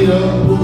Hallelujah.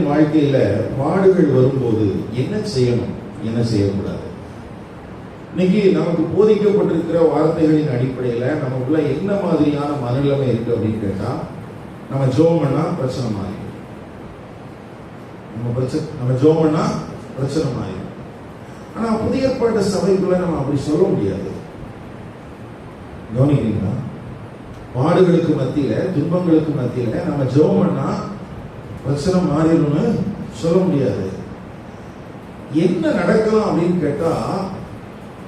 வாழ்க்கையில பாடுகள் வரும்போது என்ன செய்யணும், என்ன செய்யக்கூடாது? இன்னைக்கு நமக்கு போதிக்கப்பட்டிருக்கிற வார்த்தைகளின் அடிப்படையில நமக்குள்ள என்ன மாதிரியான மனநிலைமை இருக்கு அப்படின்னு கேட்டா, நம்ம ஜெபம் பண்ணா பிரச்சனை மாறிடும். நம்ம ஜெபம் பண்ணா பிரச்சனை மாறிடும். ஆனா புதிய ஏற்பாட்டு சபைக்குள்ள நம்ம அப்படி சொல்ல முடியாது. கவனிக்கிறீங்களா? பாடுகளுக்கு மத்தியில, துன்பங்களுக்கு மத்தியில நம்ம ஜெபம் பண்ணா பிரச்சனை மாறிடும்னு சொல்ல முடியாது. என்ன நடக்கலாம் அப்படின்னு கேட்டா,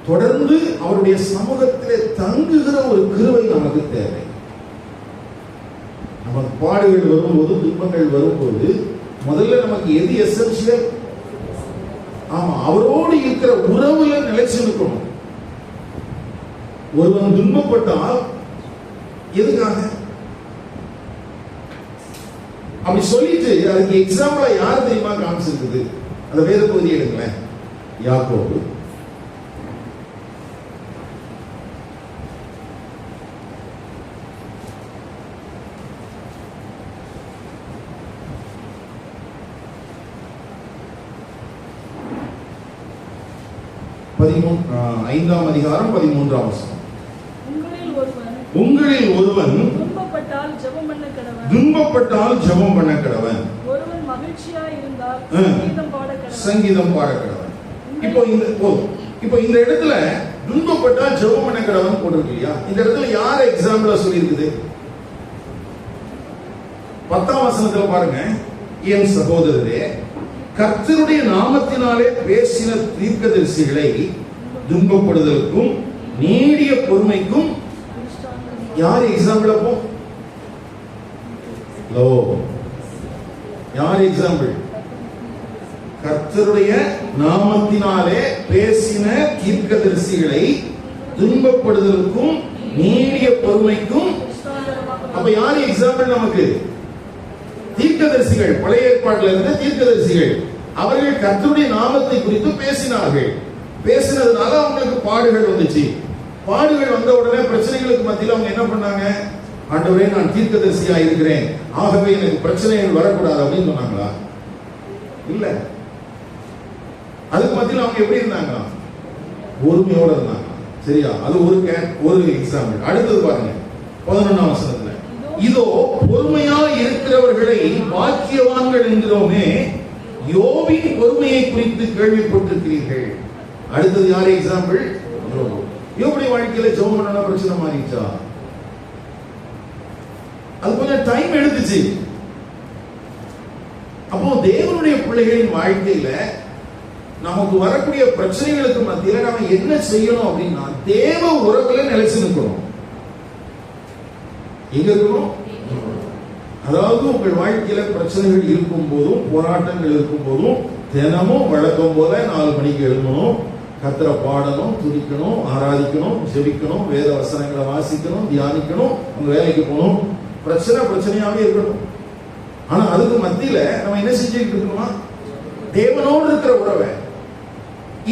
தொடர்ந்து அவருடைய சமூகத்திலே தங்குகிற ஒரு கிருபை நமக்கு தேவை. நமக்கு பாடுகள் வரும்போது, துன்பங்கள் வரும்போது முதல்ல நமக்கு எது எசென்சியல்? ஆமா, அவரோடு இருக்கிற உறவுல நிலைச்சு இருக்கணும். ஒருவன் துன்பப்பட்டால் எதுக்காக அப்படி சொல்லிட்டு, அதுக்கு எக்ஸாம்பிளா யார் தெரியுமா காமிச்சிருக்குது? அந்த வேத பகுதி எடுங்களேன். யாக்கோபு 5ஆம் அதிகாரம் 13ஆம் வசனம். உங்களில் ஒருவன் துன்பப்பட்டால் ஜெபம் பண்ண கடவன். ஒருவன் மகிழ்ச்சியாய் இருந்தால் சங்கீதம் பாட கடவன். இப்போ இந்த இடத்துல துன்பப்பட்டால் ஜெபம் பண்ண கடவன் போட்டிருக்கு இல்லையா? இந்த இடத்துல யார எக்ஸாம்பிளா சொல்லி இருக்குது? 10ஆம் வசனத்துல பாருங்க, என் சகோதரரே, கர்த்தருடைய நாமத்தினாலே பேசின தீர்க்கதரிசிகளை துன்பப்படுதலுக்கும் நீடிய பொறுமைக்கும் யார் எக்ஸாம்பிள்? அப்போ யார் எக்ஸாம்பிள்? கர்த்தருடைய நாமத்தினாலே பேசின தீர்க்கதரிசிகளை துன்பப்படுதலுக்கும் நீடிய பொறுமைக்கும். அப்ப யார் எக்ஸாம்பிள் நமக்கு? தீர்க்கதரிசிகள். பழைய ஏற்பாட்டில் இருந்த தீர்க்கதரிசிகள். அவர்கள் கர்த்தருடைய நாமத்தை குறித்து பேசினார்கள். பேசினதுனால அவங்களுக்கு பாடுகள் வந்துச்சு. பாடுகள் வந்த உடனே பிரச்சனைகளுக்கு மத்தியில் அவங்க என்ன பண்ணாங்க? ஆண்டவரே, நான் தீர்க்கதரிசியா இருக்கிறேன், ஆகவே எனக்கு பிரச்சனைகள் வரக்கூடாது அப்படின்னு சொன்னாங்களா? இல்ல. அதுக்கு மத்தியில் அவங்க எப்படி இருந்தாங்க? பொறுமையோட இருந்தாங்க. சரியா? அது ஒரு எக்ஸாம்பிள். அடுத்தது பாருங்க, 11ஆம் வசனத்துல, இதோ பொறுமையா இருக்கிறவர்களை பாக்கியவான்கள் என்கிறோமே, யோபின் பொறுமையை குறித்து கேள்விப்பட்டிருக்கிறீர்கள். அடுத்தது யார் எக்ஸாம்பிள்? யோபுடைய வாழ்க்கையில ஜெபம் பண்ணா பிரச்சனை மாறிச்சா? அது கொஞ்சம் டைம் எடுத்துச்சு. அப்போ தேவனுடைய பிள்ளைகளின் வாழ்க்கையில நமக்கு வரக்கூடிய பிரச்சனைகளுக்கு மத்தியில நாம என்ன செய்யணும் அப்படின்னா, தேவ உறவுல நிலைச்சு நிற்கணும். எங்க இருக்கணும்? அதாவது உங்கள் வாழ்க்கையில பிரச்சனைகள் இருக்கும் போதும், போராட்டங்கள் இருக்கும் போதும், தினமும் வழக்கம் போல 4 மணிக்கு எழும்பணும், கர்த்தரை பாடணும், துதிக்கணும், ஆராதிக்கணும், ஜெபிக்கணும், வேத வசனங்களை வாசிக்கணும், தியானிக்கணும், உங்க வேலைக்கு போகணும். பிரச்சனையாவே இருக்கணும். ஆனா அதுக்கு மத்தியில நம்ம என்ன செஞ்சுட்டு இருக்கணுமா? தேவனோடு இருக்கிற உறவை.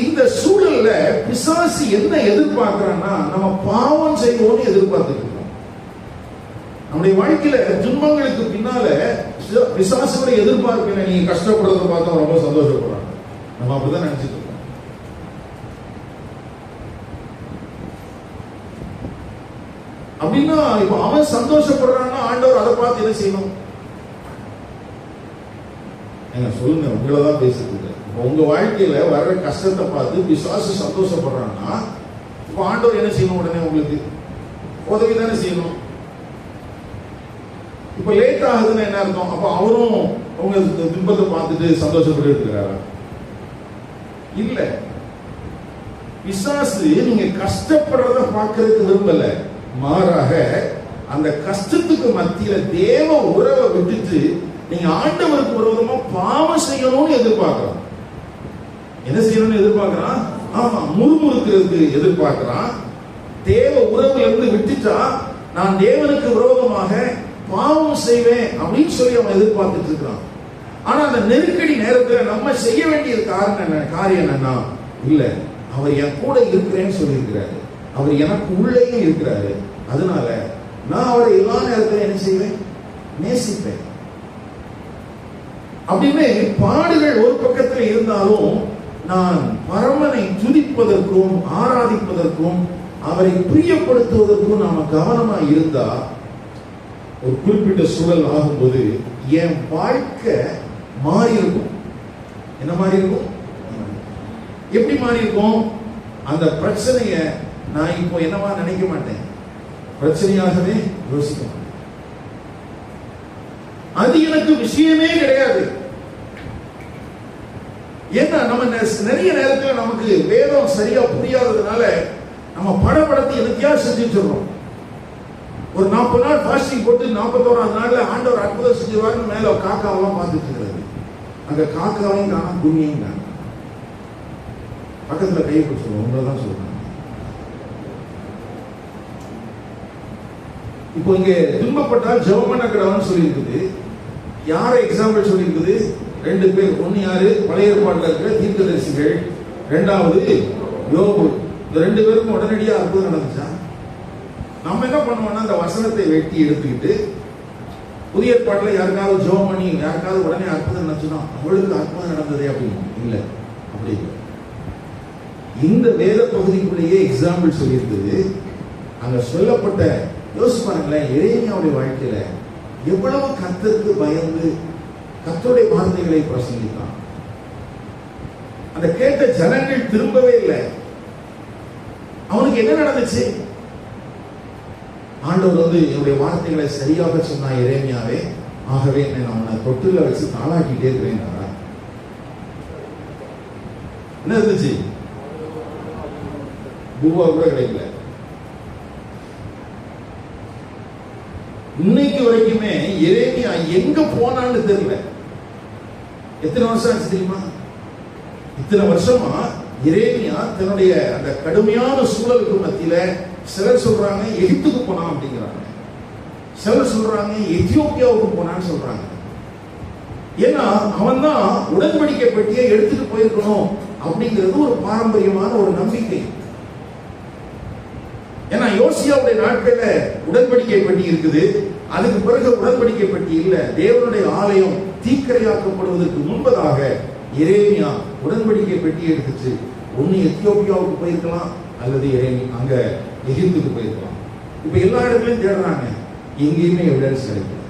இந்த சூழல்ல பிசாசு என்ன எதிர்பார்க்கிறான்னா, நம்ம பாவம் செய்வோம்னு எதிர்பார்த்துட்டு இருக்கோம். நம்முடைய வாழ்க்கையில துன்பங்களுக்கு பின்னால பிசாசுடைய எதிர்பார்ப்பு, நீங்க கஷ்டப்படுறத பார்த்தா ரொம்ப சந்தோஷப்படுறாங்க. நம்ம அப்படிதான் நினைச்சிட்டு இருக்கோம். அப்படின்னா இப்ப அவன் சந்தோஷப்படுறான்னா ஆண்டவர் அதை பார்த்து என்ன செய்யணும்? சொல்லுங்க, உங்களதான் பேசுறது. உங்க வாழ்க்கையில வர்ற கஷ்டத்தை பார்த்து பிசாசு சந்தோஷப்படுறான்னா இப்ப ஆண்டவர் என்ன செய்யணும்? உடனே உங்களுக்கு உதவி தானே செய்யணும். இப்ப லேட் ஆகுதுன்னு என்ன அர்த்தம்? அப்ப அவரும் உங்க துன்பத்தை பார்த்துட்டு சந்தோஷப்பட்டு இருக்கிறாரா? இல்ல. பிசாசு நீங்க கஷ்டப்படுறத பார்க்கறதுக்கு விரும்பல, மாறாக அந்த கஷ்டத்துக்கு மத்தியில தேவ உறவை விட்டுட்டு நீங்க ஆண்டவருக்கு விரோதமா பாவம் செய்யணும்னு எதிர்பார்க்கிறான். என்ன செய்யணும்னு எதிர்பார்க்கிறான்? ஆமா, முறுமுறுக்கிறதுக்கு எதிர்பார்க்கிறான். தேவ உறவுல இருந்து விட்டுட்டா நான் தேவனுக்கு விரோதமாக பாவம் செய்வேன் அப்படின்னு சொல்லி அவன் எதிர்பார்த்துட்டு இருக்கிறான். ஆனா அந்த நெருக்கடி நேரத்துல நம்ம செய்ய வேண்டியது காரியம் என்னன்னா, இல்ல, அவர் என் கூட இருக்கிறேன்னு சொல்லி இருக்கிறாரு, அவர் எனக்கு உள்ளேயும் இருக்கிறாரு, அதனால நான் அவரை எல்லா நேரத்திலும் என்ன செய்வேன்? நேசிப்பேன். அப்படின்னு பாடுகள் ஒரு பக்கத்தில் இருந்தாலும் நான் பரமனை துதிப்பதற்கும் ஆராதிப்பதற்கும் அவரை பிரியப்படுத்துவதற்கும் நாம கவனமா இருந்தா, ஒரு குறிப்பிட்ட சூழல் ஆகும்போது என் வாழ்க்கை மாறி இருக்கும். என்ன மாறி இருக்கும்? எப்படி மாறி இருக்கும்? அந்த பிரச்சனைய நான் இப்போ என்னவா நினைக்க மாட்டேன், பிரச்சனையாகவே யோசிக்க மாட்டேன். அது எனக்கு விஷயமே கிடையாது. ஏன்னா நம்ம நிறைய நேரத்தில் நமக்கு வேதம் சரியா புரியாததுனால நம்ம படத்தை எதுக்கியா செஞ்சுட்டு ஒரு 40 நாள் ஃபாஸ்டிங் போட்டு 41ஆவது நாள்ல ஆண்டவர் அற்புதம் செஞ்சுவாருன்னு மேல காக்காவெல்லாம் பார்த்துட்டு இருக்கிறது. அங்க காக்காவையும் காணும், குண்ணியும் காணும். பக்கத்துல கையை பிடிச்சிருவோம், உங்களதான் சொல்றாங்க. இப்போ இங்க துன்பப்பட்டால் ஜெபம் பண்ண கடவுள்னு சொல்லி இருக்குது. யாரை எக்ஸாம்பிள் சொல்லி இருக்குது? 2 பேர். ஒன்னு யாரு? பழைய ஏற்பாட்டில் இருக்கிற தீர்க்கதரிசிகள். 2வது யோபு. இந்த 2 பேருக்கும் உடனடியா அற்புதம் நடந்துச்சா? நம்ம என்ன பண்ணுவோம்னா, அந்த வசனத்தை வெட்டி எடுத்துக்கிட்டு புதிய ஏற்பாட்டில் யாருக்காவது ஜெபம் பண்ணி யாருக்காவது உடனே அற்புதம் நடந்துச்சுன்னா அவளுக்கு அற்புதம் நடந்ததே அப்படின்னு இல்ல. அப்படி இந்த வேத பகுதிக்குள்ளேயே எக்ஸாம்பிள் சொல்லியிருந்தது. அங்க சொல்லப்பட்ட யோசிச்சு பாருங்களேன், எரேமியாவுடைய வாழ்க்கையில எவ்வளவு கர்த்தருக்கு பயந்து கர்த்தருடைய வார்த்தைகளை பிரசங்கித்தான். அந்த கேட்ட ஜனங்கள் திரும்பவே இல்லை. அவனுக்கு என்ன நடந்துச்சு? ஆண்டவர் வந்து என்னுடைய வார்த்தைகளை சரியாக சொன்னா எரேமியாவே, ஆகவே நான் அவனை தொட்டில வச்சு தாளாக்கிட்டே இருக்கிறேன். என்ன இருந்துச்சு? பூவா கூட கிடைக்கல. இன்னைக்கு வரைக்குமே எரேமியா எங்க போனான்னு தெரியல. எத்தனை வருஷம் ஆச்சு தெரியுமா? இத்தனை வருஷமா எரேமியா தன்னுடைய அந்த கடுமையான சூழலுக்கு மத்தியில சிலர் சொல்றாங்க எகிப்துக்கு போனான் அப்படிங்கிறாங்க, சிலர் சொல்றாங்க எத்தியோப்பியாவுக்கு போனான்னு சொல்றாங்க. ஏன்னா அவன் தான் உடன்படிக்கை பெட்டியை எடுத்துட்டு போயிருக்கணும் அப்படிங்கிறது ஒரு பாரம்பரியமான ஒரு நம்பிக்கை. ஏன்னா யோசியாவுடைய நாட்கள்ல உடன்படிக்கை பெட்டி இருக்குது, அதுக்கு பிறகு உடன்படிக்கை பெட்டி இல்ல. தேவனுடைய ஆலயம் தீக்கிரையாக்கப்படுவதற்கு முன்பதாக எரேமியா உடன்படிக்கை பெட்டி எடுத்துச்சு. ஒன்னு எத்தியோப்பியாவுக்கு போயிருக்கலாம், அல்லது அங்க எகிப்துக்கு போயிருக்கலாம். இப்ப எல்லா இடத்துலயும் தேடுறாங்க, எங்கேயுமே எவிடன்ஸ் கிடைக்கல.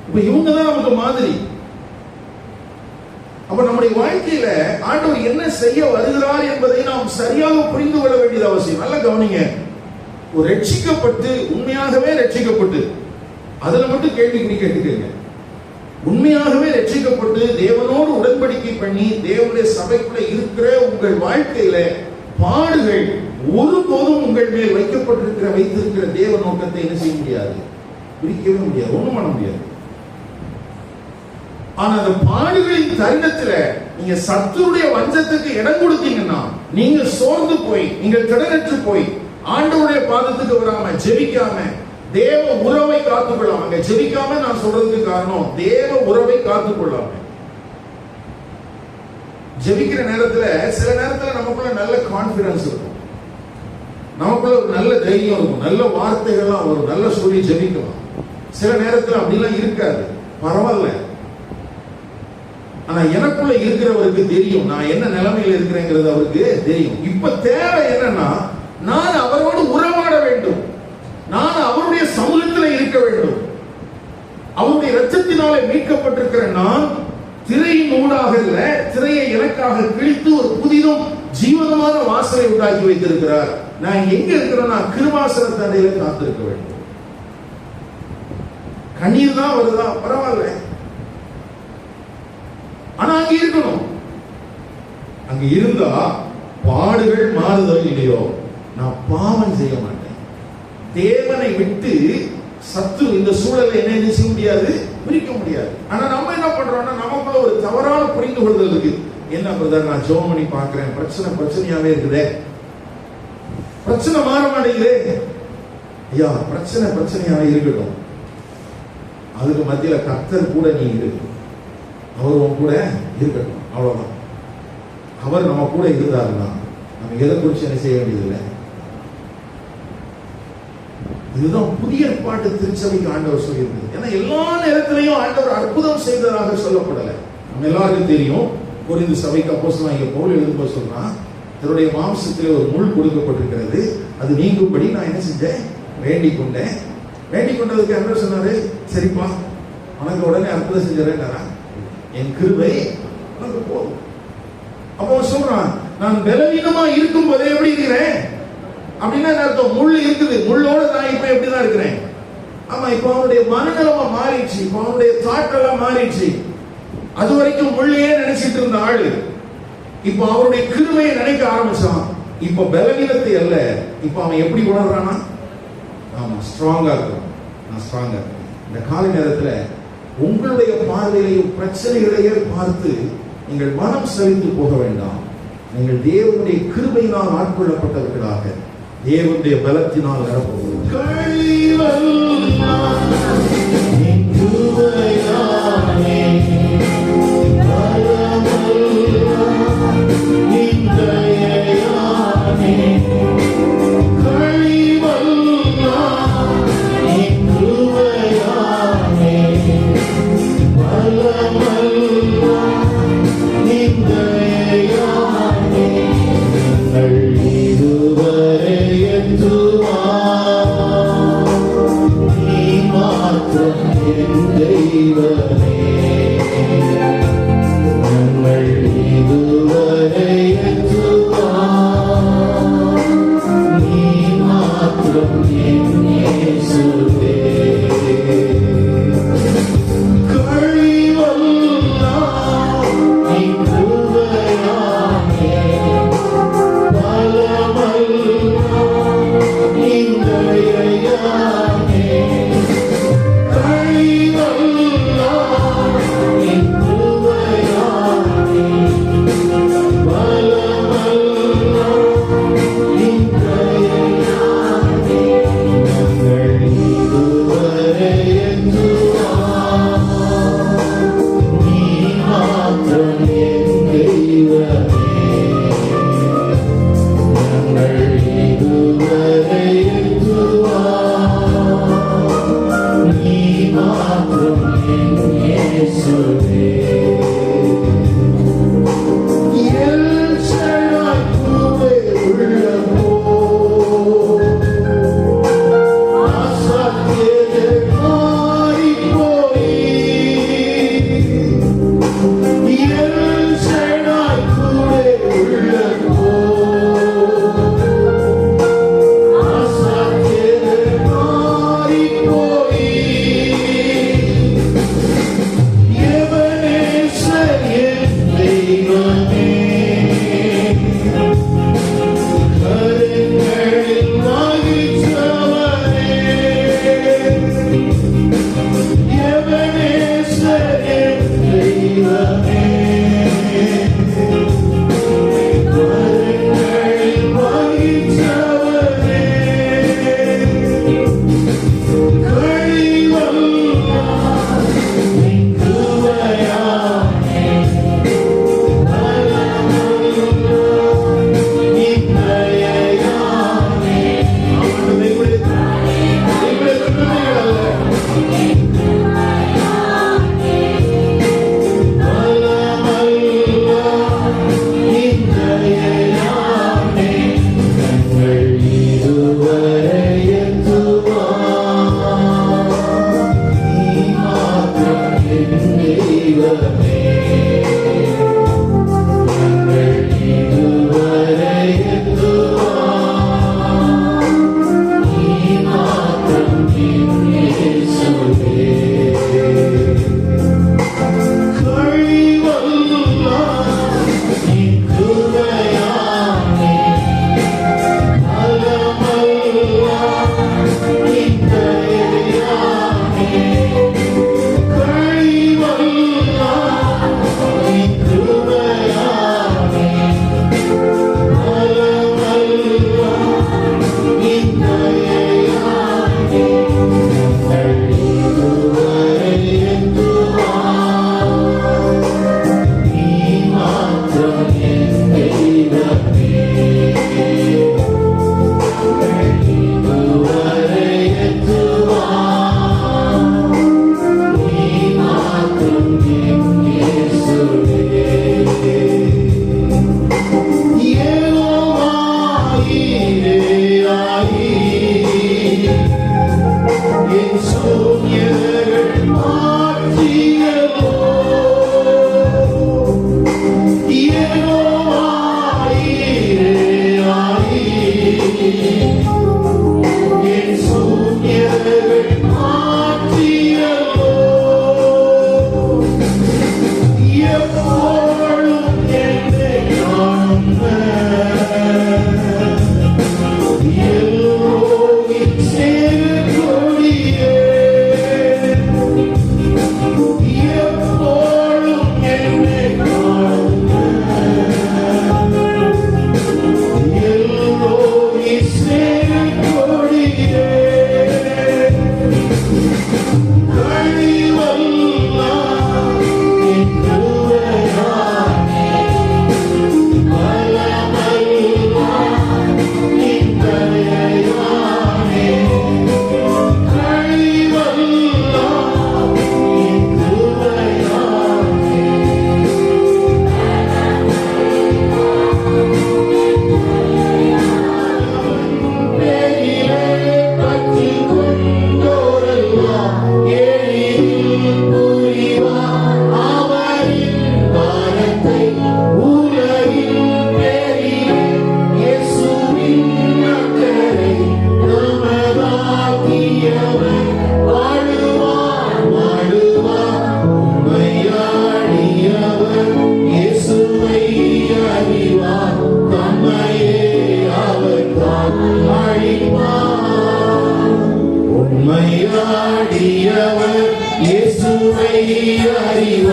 இப்ப இவங்க தான் நமக்கு மாதிரி. அப்ப நம்முடைய வாழ்க்கையில ஆண்டவர் என்ன செய்ய வருகிறார் என்பதை நாம் சரியாக புரிந்து கொள்ள வேண்டியது அவசியம். நல்ல கவனிங்க, ஒரு ரட்சிக்கப்பட்டு உண்மையாகவே ரட்சிக்கப்பட்டு அதுல மட்டும் கேள்விக்குறி கேட்டுக்கங்க. உண்மையாகவே ரட்சிக்கப்பட்டு தேவனோடு உடன்படிக்கை பண்ணி தேவனுடைய சபைக்குள்ள இருக்கிற உங்கள் வாழ்க்கையில பாடுகள் ஒருபோதும் உங்கள் மேல் வைத்திருக்கிற தேவ நோக்கத்தை என்ன செய்ய முடியாது? பிரிக்கவே முடியாது, ஒண்ணும் பண்ண முடியாது. ஆனா அந்த பாடுகளின் தருணத்துல நீங்க சத்துருடைய வஞ்சத்துக்கு இடம் கொடுத்தீங்கன்னா, நீங்க சோர்ந்து போய், நீங்கள் திடனற்று போய் ஆண்டவருடைய பாதத்துக்கு வராம ஜெபிக்காம தேவ உறவை காத்துக்கொள்ளாம, அங்க ஜெபிக்காம நான் சொல்றதுக்கு காரணம் தேவ உறவை காத்துக்கொள்ளாம. ஜெபிக்கிற நேரத்துல சில நேரத்துல நமக்குள்ள நல்ல கான்பிடன்ஸ் இருக்கும், நமக்குள்ள ஒரு நல்ல தைரியம் இருக்கும், நல்ல வார்த்தைகள்லாம் வரும், நல்ல சொல்லி ஜெபிக்கலாம். சில நேரத்துல அப்படிலாம் இருக்காது, பரவாயில்ல. ஆனா எனக்குள்ள இருக்கிறவருக்கு தெரியும் நான் என்ன நிலைமையில இருக்கிறேங்கிறது அவருக்கு தெரியும். இப்ப தேவை என்னன்னா, நான் அவரோடு உறவாட வேண்டும், நான் அவருடைய சமூகத்தில் இருக்க வேண்டும். அவருடைய இரத்தத்தினாலே மீட்கப்பட்டிருக்கிற நான் திரையின் ஊடாக இல்ல, திரையை எனக்காக கிழித்து ஒரு புதிதும் ஜீவனமான வாசலை உண்டாக்கி வைத்திருக்கிறார். நான் எங்க இருக்கிறேன்னா கிருபாசன தண்டையில காத்திருக்க வேண்டும். கண்ணீர் தான் வருதா, பரவாயில்ல, ஆனா அங்க இருக்கணும். அங்க இருந்தா பாடுகள் மாறுதல் இல்லையோ, நான் பாவம் செய்ய மாட்டேன். தேவனை விட்டு சத்து இந்த சூழலை என்ன செய்ய முடியாது, பிரிக்க முடியாது. ஆனா நம்ம என்ன பண்றோம்னா, நமக்குள்ள ஒரு தவறான புரிந்து கொள்ளுதல் இருக்கு. என்ன பிரதர், நான் ஜெபம் பண்ணி பார்க்கிறேன், பிரச்சனையாவே இருக்குதே, பிரச்சனை மாற மாட்டேங்குதே. ஐயா, பிரச்சனையாவே இருக்கட்டும், அதுக்கு மத்தியில கர்த்தர் கூட நீ இரு, அவர் உன் கூட இருக்கட்டும், அவ்வளவுதான். அவர் நம்ம கூட இருந்தாருன்னா நம்ம எதை குறிச்சு என்ன செய்ய வேண்டியதில்லை. இதுதான் புதிய ஏற்பாட்டு திருச்சபைக்கு ஆண்டவர் சொல்லியிருந்தது. ஏன்னா எல்லா நேரத்திலையும் ஆண்டவர் அற்புதம் செய்ததாக சொல்லப்படலை. நம்ம எல்லாருக்கும் தெரியும், கொரிந்து சபைக்கு அப்போஸ்தலனாகிய பவுல் எழுதும்போது சொல்றான், தன்னுடைய மாம்சத்திலே ஒரு முள் கொடுக்கப்பட்டிருக்கிறது, அது நீங்கும்படி நான் என்ன செஞ்சேன், வேண்டிக் கொண்டேன். வேண்டிக் கொண்டதுக்கு என்ன சொன்னாரு, சரிப்பா உனக்கு உடனே அற்புதம் செஞ்சுறேன், என் கிருபை உனக்கு போதும். அப்போ சொல்றான், நான் பலவீனமா இருக்கும் போதே எப்படி இருக்கிறேன் அப்படின்னா அர்த்தம், முள் இருக்குது, முள்ளோட நான் இப்ப எப்படிதான் இருக்கிறேன். ஆமா, இப்ப அவனுடைய மனநிலைமை மாறிடுச்சு, இப்ப அவனுடைய தாட்டெல்லாம் மாறிடுச்சு. அது வரைக்கும் முள்ளையே நினைச்சிட்டு இருந்த ஆளு இப்ப அவருடைய கிருபையை நினைக்க ஆரம்பிச்சான். இப்ப பலவீனத்தை அல்ல, இப்ப அவன் எப்படி உணர்றானா, ஆமா ஸ்ட்ராங்கா இருக்கும், நான் ஸ்ட்ராங்கா இருக்கேன். இந்த காலை நேரத்துல உங்களுடைய பார்வையிலையும் பிரச்சனைகளையே பார்த்து நீங்கள் மனம் சரிந்து போக வேண்டாம். நீங்கள் தேவனுடைய கிருபையினால் ஆட்கொள்ளப்பட்டவர்களாக தேவனுடைய பலத்தினால் வரப்போகிறீர்கள். Hallelujah.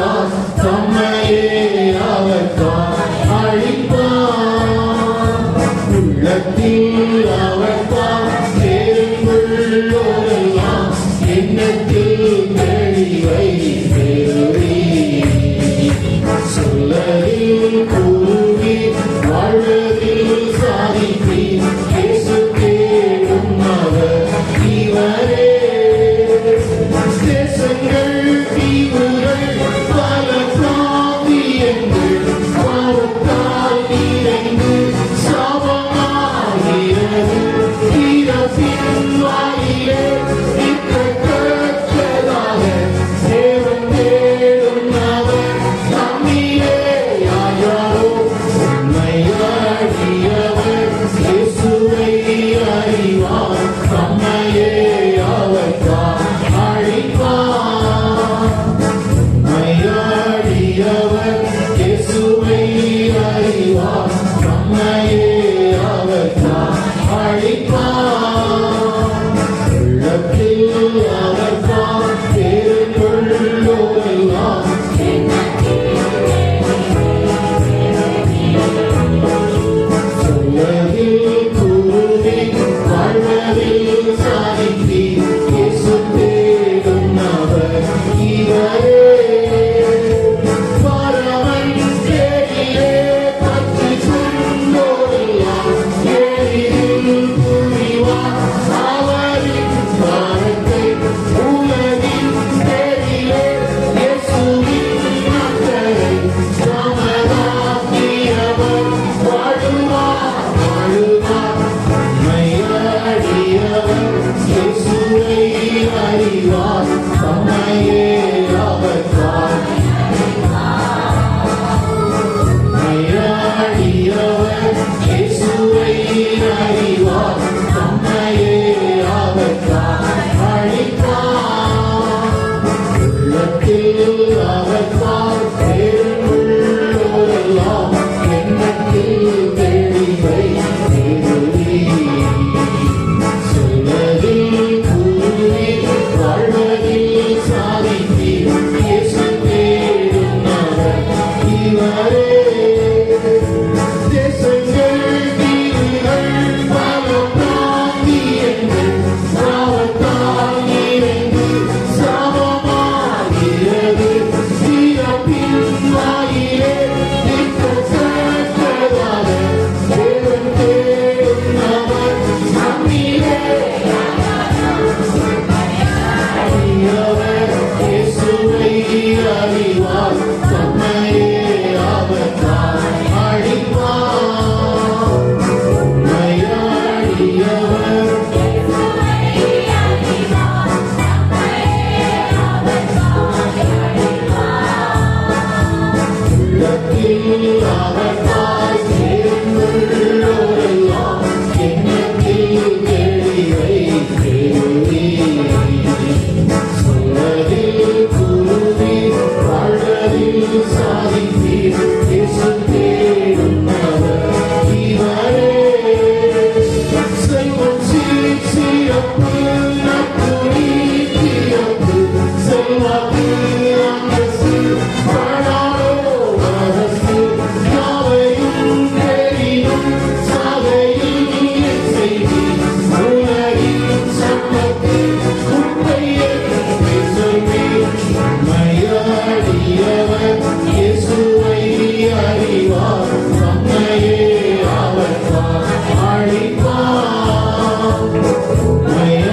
அழிவார் தம்மையே அவர் தான் அழிப்பார். உள்ளத்தில் அவர் தான் தேர்ந்துள்ளோரெல்லாம் எண்ணத்தில் தெளிவை பெறுவி. சொல்லலில் கூறி வாழ்வதில் சாதிப்பி. இயேசு தேடும் அவர் இவரே. தேசங்கள் தீவுகள் பல பிராந்தியங்கள் பாவத்தால் நிறைந்து சாபமாகிறது. இறப்பின் வாயிலே நிற்கத்தக்கதாக தேவன் தேடும் அவர் நம்மிலே யாரோ. உண்மையாடியவர் இயேசுவை அறிவார் தம்மையே அவர் தான் அழிப்பார். உண்மையாடியவர் இயேசுவை அறிவார் தம்மையே அவர் தான் அழிப்பார். உள்ளத்தில் அவர் தான் தேர்ந்தெடுப்போரெல்லாம் சொல்லதில் கூறி வாழ்வதில் சாதிப்பி. இயேசு தேடும் அவர் இவரே. பரமன் தேடிலே பற்றிக் கொண்டோரெல்லாம் எளிதில் புரிவார் அவரின் பாரத்தை. உலகின் தேடிலே இயேசுவின் அக்கறை சமதாக்கியவர் வாழுவார் வாழுவார். உண்மையாடியவர் இயேசுவை அறிவார் தம்மையே அவர் தான். உண்மையாடியவர் இயேசுவை அறிவார் தம்மையே அவர் தான் அழிப்பார். உள்ளத்தில் அவர் தான் தேர்ந்துள்ளோரெல்லாம் எண்ணத்தில் தெளிவை பெறுவி. சொல்லதில் கூறி வாழ்வதில் சாதிப்பி. இயேசு தேடும் அவர் இவரே. தேசங்கள் தீவுகள் பல பிராந்தியங்கள் பாவத்தால் நிறைந்து சாபமாகிறது. இறப்பின் வாயிலே நிற்கத்தக்கதாக தேவன் தேடும் அவர் நம்மிலே அறியவர் இயேசுவை அறிவார் தம்மையே அவர் தான் அழிப்பார். உண்மையாடியவர் உள்ளத்தில் அவர் தான் தேர்ந்துள்ளோரெல்லாம் எண்ணத்தில் தெளிவை பெறுவி. சொல்லதில் கூறி வாழ்வதில் சாதிப்பி. இயேசு தேடும் அவர் இவரே. செல்வம் சிறப்பு நட்புரி திறப்பு செல்வாக்கு அந்தஸ்து பணாரோ அரசு யாவையும் தெரியும் சாதையில் செய்தி. உலகின் சம்பத்து உண்மையை பேசுவே. உண்மையாடியவர் இயேசுவை அறிவார் தம்மையே அவர் தான் அழிப்பார். உண்மையாடியவர்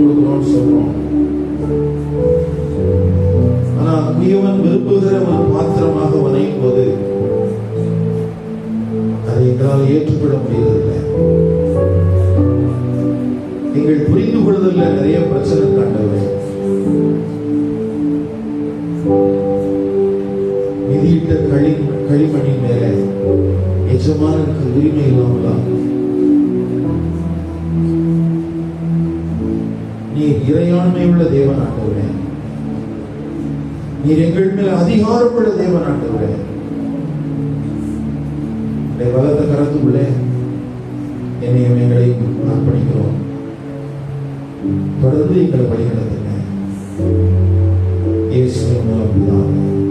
கொடுக்கிறோம்னு சொல்றோம். ஆனா குயவன் விரும்புகிற ஒரு பாத்திரமாக வரையும் போது அதை எங்களால் ஏற்றுக்கொள்ள முடியவில்லை. எங்கள் புரிந்து கொள்வதில் நிறைய பிரச்சனை காண்டவை. மிதியிட்ட களிமணி மேல எஜமானுக்கு உரிமை இல்லாமலா? நீ இறையாண்மை உள்ள தேவன் ஆண்டவரே, நீர் எங்கள் மேல் அதிகாரம் உள்ள தேவன் ஆண்டவரே. வலத்த கரத்துக்குள்ளே என்னையும் எங்களையும் அர்ப்பணிக்கிறோம். தொடர்ந்து எங்களை வழிநடத்துங்க. இயேசுவின் மூலம் பிதாவே.